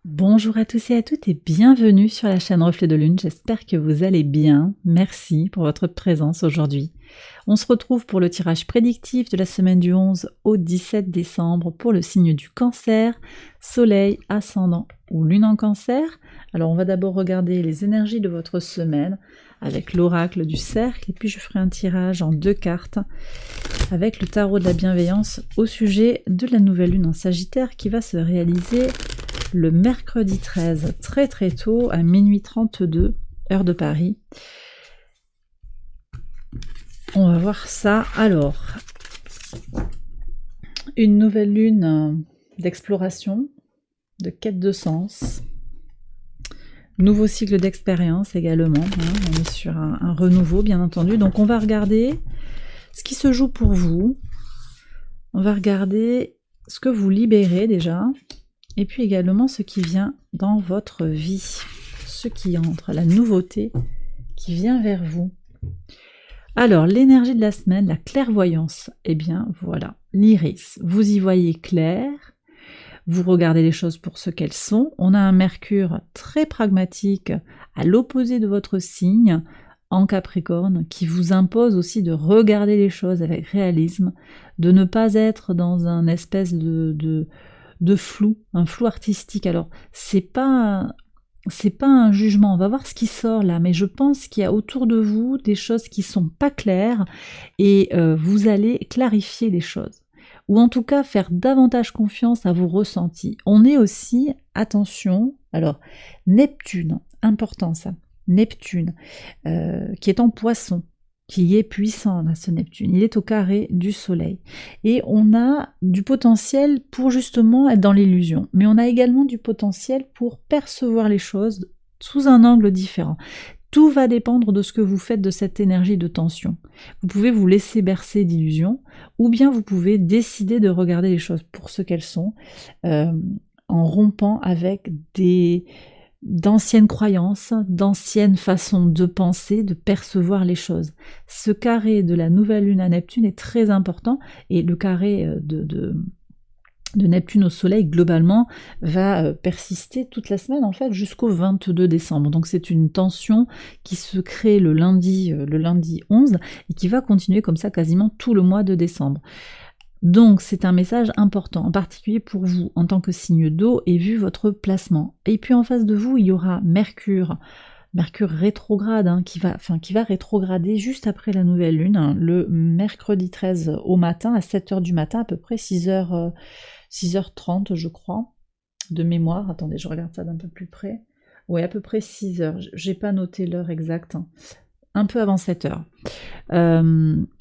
Bonjour à tous et à toutes et bienvenue sur la chaîne Reflet de Lune, j'espère que vous allez bien, merci pour votre présence aujourd'hui. On se retrouve pour le tirage prédictif de la semaine du 11 au 17 décembre pour le signe du Cancer, Soleil, Ascendant ou Lune en Cancer. Alors on va d'abord regarder les énergies de votre semaine avec l'oracle du cercle et puis je ferai un tirage en 2 cartes avec le tarot de la bienveillance au sujet de la nouvelle lune en Sagittaire qui va se réaliser le mercredi 13, très tôt, à minuit 32, heure de Paris. On va voir ça. Alors, une nouvelle lune d'exploration, de quête de sens, nouveau cycle d'expérience également. On est sur un renouveau, bien entendu. Donc, on va regarder ce qui se joue pour vous. On va regarder ce que vous libérez déjà. Et puis également ce qui vient dans votre vie, ce qui entre, la nouveauté qui vient vers vous. Alors, l'énergie de la semaine, la clairvoyance, eh bien voilà, l'iris, vous y voyez clair, vous regardez les choses pour ce qu'elles sont. On a un Mercure très pragmatique à l'opposé de votre signe, en Capricorne, qui vous impose aussi de regarder les choses avec réalisme, de ne pas être dans un espèce de flou, un flou artistique. Alors, c'est pas un jugement, on va voir ce qui sort là, mais je pense qu'il y a autour de vous des choses qui sont pas claires et vous allez clarifier les choses. Ou en tout cas faire davantage confiance à vos ressentis. On est aussi, attention, alors Neptune, important ça, Neptune, qui est en Poisson, qui est puissant là, ce Neptune, il est au carré du Soleil. Et on a du potentiel pour justement être dans l'illusion, mais on a également du potentiel pour percevoir les choses sous un angle différent. Tout va dépendre de ce que vous faites de cette énergie de tension. Vous pouvez vous laisser bercer d'illusions, ou bien vous pouvez décider de regarder les choses pour ce qu'elles sont, en rompant avec d'anciennes croyances, d'anciennes façons de penser, de percevoir les choses. Ce carré de la nouvelle lune à Neptune est très important et le carré de Neptune au Soleil globalement va persister toute la semaine en fait jusqu'au 22 décembre. Donc c'est une tension qui se crée le lundi 11 et qui va continuer comme ça quasiment tout le mois de décembre. Donc c'est un message important, en particulier pour vous en tant que signe d'eau et vu votre placement. Et puis en face de vous, il y aura Mercure rétrograde, qui va rétrograder juste après la nouvelle lune, le mercredi 13 au matin, à 7h du matin, à peu près 6h30 je crois, de mémoire. Attendez, je regarde ça d'un peu plus près. Oui, à peu près 6h, j'ai pas noté l'heure exacte, un peu avant 7h.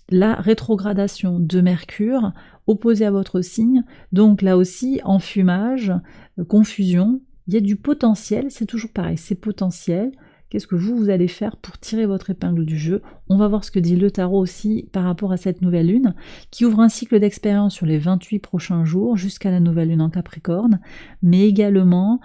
La rétrogradation de Mercure opposé à votre signe, donc là aussi enfumage, confusion, il y a du potentiel, c'est toujours pareil, c'est potentiel. Qu'est-ce que vous allez faire pour tirer votre épingle du jeu? On va voir ce que dit le tarot aussi par rapport à cette nouvelle lune, qui ouvre un cycle d'expérience sur les 28 prochains jours jusqu'à la nouvelle lune en Capricorne, mais également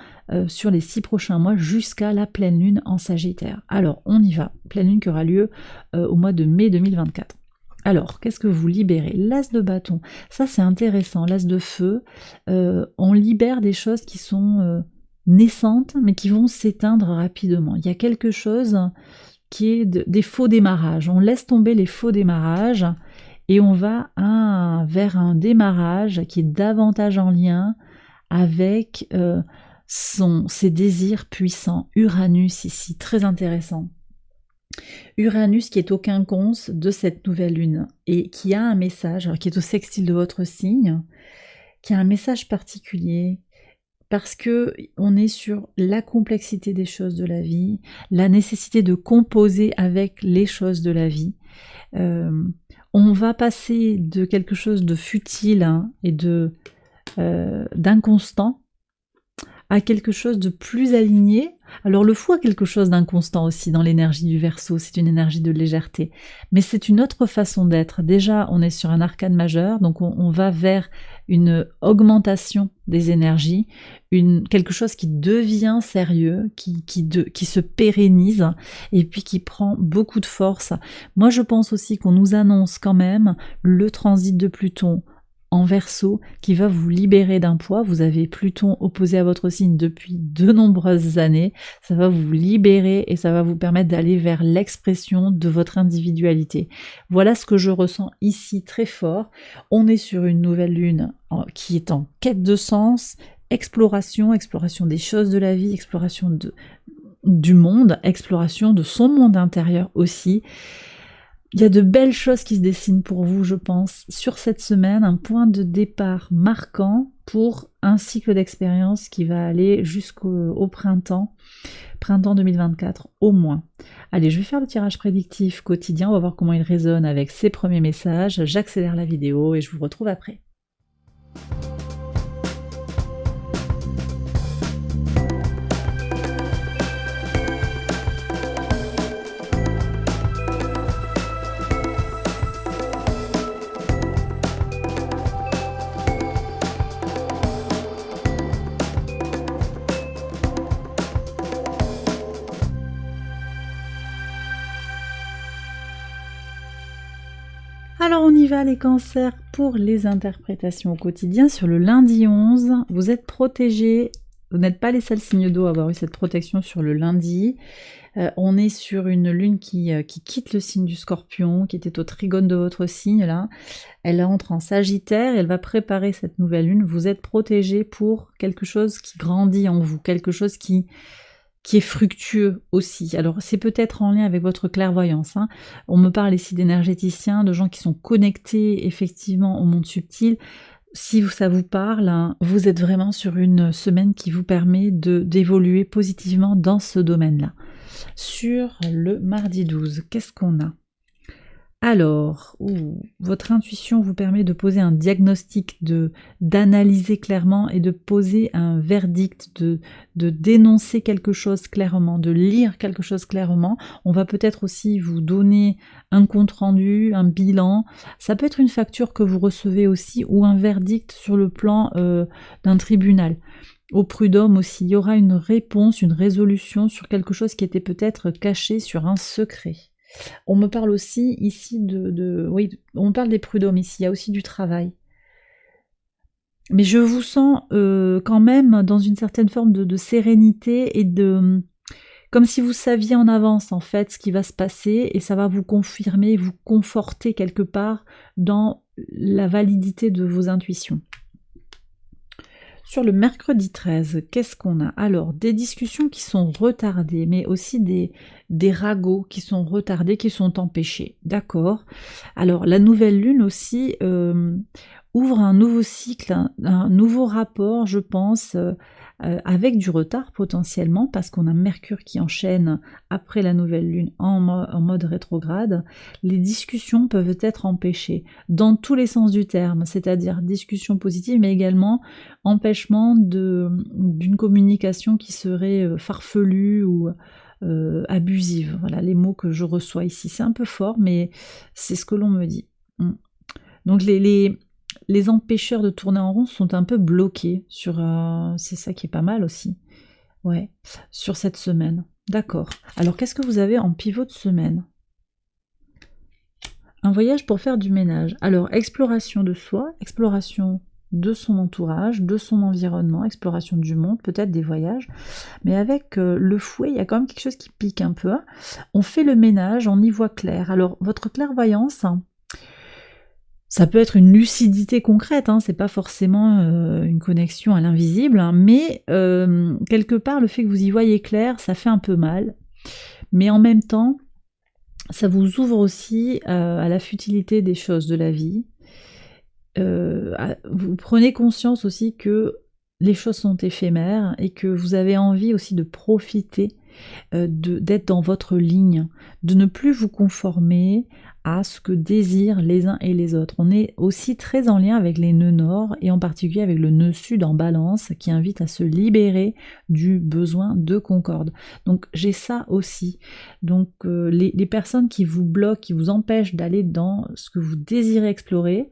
sur les 6 prochains mois jusqu'à la pleine lune en Sagittaire. Alors, on y va. Pleine lune qui aura lieu au mois de mai 2024. Alors, qu'est-ce que vous libérez? L'as de bâton, ça c'est intéressant, l'as de feu, on libère des choses qui sont naissantes, mais qui vont s'éteindre rapidement. Il y a quelque chose qui est des faux démarrages, on laisse tomber les faux démarrages, et on va vers un démarrage qui est davantage en lien avec ses désirs puissants. Uranus ici, très intéressant. Uranus qui est au quinconce de cette nouvelle lune et qui a un message, qui est au sextile de votre signe, qui a un message particulier parce que on est sur la complexité des choses de la vie, la nécessité de composer avec les choses de la vie. On va passer de quelque chose de futile et d'inconstant à quelque chose de plus aligné. Alors le fou a quelque chose d'inconstant aussi dans l'énergie du Verseau, c'est une énergie de légèreté, mais c'est une autre façon d'être. Déjà, on est sur un arcane majeur, donc on va vers une augmentation des énergies, quelque chose qui devient sérieux, qui se pérennise et puis qui prend beaucoup de force. Moi, je pense aussi qu'on nous annonce quand même le transit de Pluton en Verseau qui va vous libérer d'un poids. Vous avez Pluton opposé à votre signe depuis de nombreuses années. Ça va vous libérer et ça va vous permettre d'aller vers l'expression de votre individualité. Voilà ce que je ressens ici très fort. On est sur une nouvelle lune qui est en quête de sens, exploration des choses de la vie, exploration du monde, exploration de son monde intérieur aussi. Il y a de belles choses qui se dessinent pour vous, je pense, sur cette semaine, un point de départ marquant pour un cycle d'expérience qui va aller jusqu'au printemps 2024 au moins. Allez, je vais faire le tirage prédictif quotidien, on va voir comment il résonne avec ces premiers messages. J'accélère la vidéo et je vous retrouve après. Alors on y va les cancers pour les interprétations au quotidien. Sur le lundi 11, vous êtes protégés, vous n'êtes pas les seuls signes d'eau à avoir eu cette protection sur le lundi. On est sur une lune qui quitte le signe du Scorpion, qui était au trigone de votre signe là. Elle entre en Sagittaire et elle va préparer cette nouvelle lune. Vous êtes protégés pour quelque chose qui grandit en vous, quelque chose qui est fructueux aussi. Alors c'est peut-être en lien avec votre clairvoyance. Hein. On me parle ici d'énergéticiens, de gens qui sont connectés effectivement au monde subtil. Si ça vous parle, hein, vous êtes vraiment sur une semaine qui vous permet d'évoluer positivement dans ce domaine-là. Sur le mardi 12, qu'est-ce qu'on a ? Alors, votre intuition vous permet de poser un diagnostic, d'analyser clairement et de poser un verdict, de dénoncer quelque chose clairement, de lire quelque chose clairement. On va peut-être aussi vous donner un compte-rendu, un bilan. Ça peut être une facture que vous recevez aussi ou un verdict sur le plan d'un tribunal. Au prud'homme aussi, il y aura une réponse, une résolution sur quelque chose qui était peut-être caché sur un secret. On me parle aussi ici oui, on me parle des prud'hommes ici, il y a aussi du travail. Mais je vous sens quand même dans une certaine forme de sérénité et comme si vous saviez en avance en fait ce qui va se passer et ça va vous confirmer, vous conforter quelque part dans la validité de vos intuitions. Sur le mercredi 13, qu'est-ce qu'on a ? Alors, des discussions qui sont retardées, mais aussi des ragots qui sont retardés, qui sont empêchés. D'accord ? Alors, la nouvelle lune aussi ouvre un nouveau cycle, un nouveau rapport, je pense, avec du retard potentiellement, parce qu'on a Mercure qui enchaîne après la nouvelle lune en mode rétrograde. Les discussions peuvent être empêchées dans tous les sens du terme, c'est-à-dire discussions positives, mais également empêchement d'une communication qui serait farfelue ou abusive. Voilà les mots que je reçois ici. C'est un peu fort, mais c'est ce que l'on me dit. Donc les empêcheurs de tourner en rond sont un peu bloqués sur... c'est ça qui est pas mal aussi. Ouais, sur cette semaine. D'accord. Alors, qu'est-ce que vous avez en pivot de semaine ? Un voyage pour faire du ménage. Alors, exploration de soi, exploration de son entourage, de son environnement, exploration du monde, peut-être des voyages. Mais avec le fouet, il y a quand même quelque chose qui pique un peu. On fait le ménage, on y voit clair. Alors, votre clairvoyance... Ça peut être une lucidité concrète, hein, c'est pas forcément une connexion à l'invisible, hein, mais quelque part le fait que vous y voyez clair, ça fait un peu mal. Mais en même temps, ça vous ouvre aussi à la futilité des choses de la vie. Vous prenez conscience aussi que les choses sont éphémères et que vous avez envie aussi de profiter d'être dans votre ligne, de ne plus vous conformer à ce que désirent les uns et les autres. On est aussi très en lien avec les nœuds nord et en particulier avec le nœud sud en balance qui invite à se libérer du besoin de concorde. Donc j'ai ça aussi. Donc les personnes qui vous bloquent, qui vous empêchent d'aller dans ce que vous désirez explorer,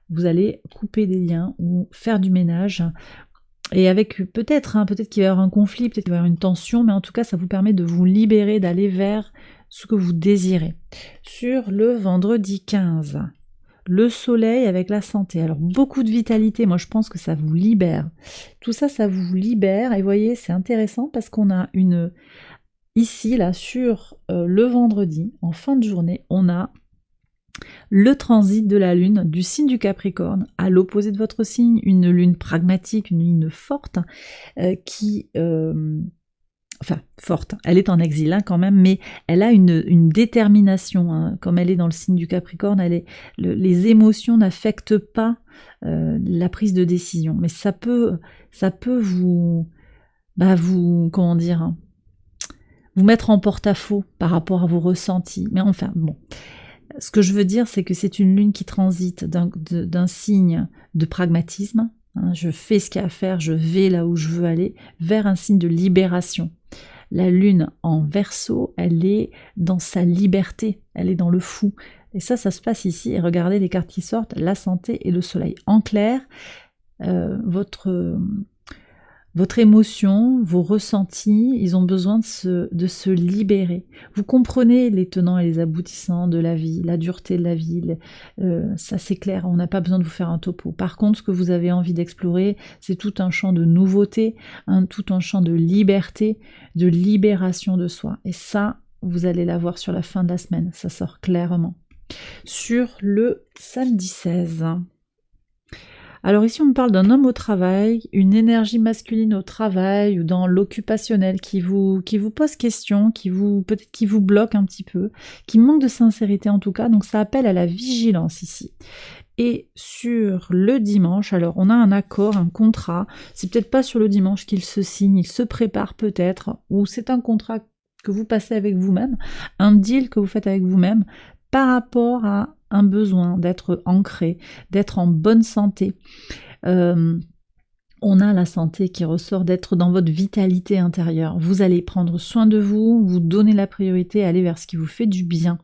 vous allez couper des liens ou faire du ménage. Et avec peut-être qu'il va y avoir un conflit, peut-être qu'il va y avoir une tension, mais en tout cas ça vous permet de vous libérer, d'aller vers ce que vous désirez. Sur le vendredi 15, le soleil avec la santé. Alors beaucoup de vitalité, moi je pense que ça vous libère. Tout ça, ça vous libère et vous voyez, c'est intéressant parce qu'on a une... Ici, là, sur le vendredi, en fin de journée, on a le transit de la lune du signe du Capricorne à l'opposé de votre signe, une lune pragmatique, une lune forte qui... Enfin, forte, elle est en exil hein, quand même, mais elle a une détermination, hein, comme elle est dans le signe du Capricorne, les émotions n'affectent pas la prise de décision, mais ça peut vous, comment dire, hein, vous mettre en porte-à-faux par rapport à vos ressentis, mais enfin, bon. Ce que je veux dire, c'est que c'est une lune qui transite d'un signe de pragmatisme, hein, je fais ce qu'il y a à faire, je vais là où je veux aller, vers un signe de libération. La lune en Verseau, elle est dans sa liberté, elle est dans le fou. Et ça se passe ici. Et regardez les cartes qui sortent, la santé et le soleil. En clair, votre émotion, vos ressentis, ils ont besoin de se libérer. Vous comprenez les tenants et les aboutissants de la vie, la dureté de la vie, ça c'est clair, on n'a pas besoin de vous faire un topo. Par contre, ce que vous avez envie d'explorer, c'est tout un champ de nouveauté, tout un champ de liberté, de libération de soi. Et ça, vous allez la voir sur la fin de la semaine, ça sort clairement. Sur le samedi 16... Alors ici, on me parle d'un homme au travail, une énergie masculine au travail ou dans l'occupationnel qui vous pose question, peut-être qui vous bloque un petit peu, qui manque de sincérité en tout cas, donc ça appelle à la vigilance ici. Et sur le dimanche, alors on a un accord, un contrat, c'est peut-être pas sur le dimanche qu'il se signe, il se prépare peut-être, ou c'est un contrat que vous passez avec vous-même, un deal que vous faites avec vous-même, par rapport à un besoin d'être ancré, d'être en bonne santé. On a la santé qui ressort, d'être dans votre vitalité intérieure. Vous allez prendre soin de vous, vous donner la priorité, aller vers ce qui vous fait du bien.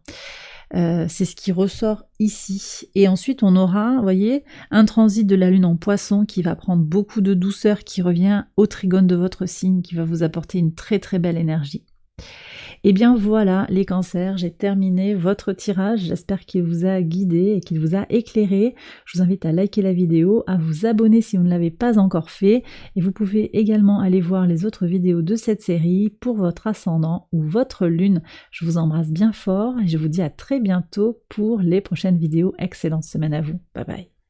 C'est ce qui ressort ici. Et ensuite, on aura, vous voyez, un transit de la lune en poisson qui va prendre beaucoup de douceur, qui revient au trigone de votre signe, qui va vous apporter une très très belle énergie. Et bien voilà les cancers, j'ai terminé votre tirage, j'espère qu'il vous a guidé et qu'il vous a éclairé. Je vous invite à liker la vidéo, à vous abonner si vous ne l'avez pas encore fait et vous pouvez également aller voir les autres vidéos de cette série pour votre ascendant ou votre lune. Je vous embrasse bien fort et je vous dis à très bientôt pour les prochaines vidéos. Excellente semaine à vous, bye bye.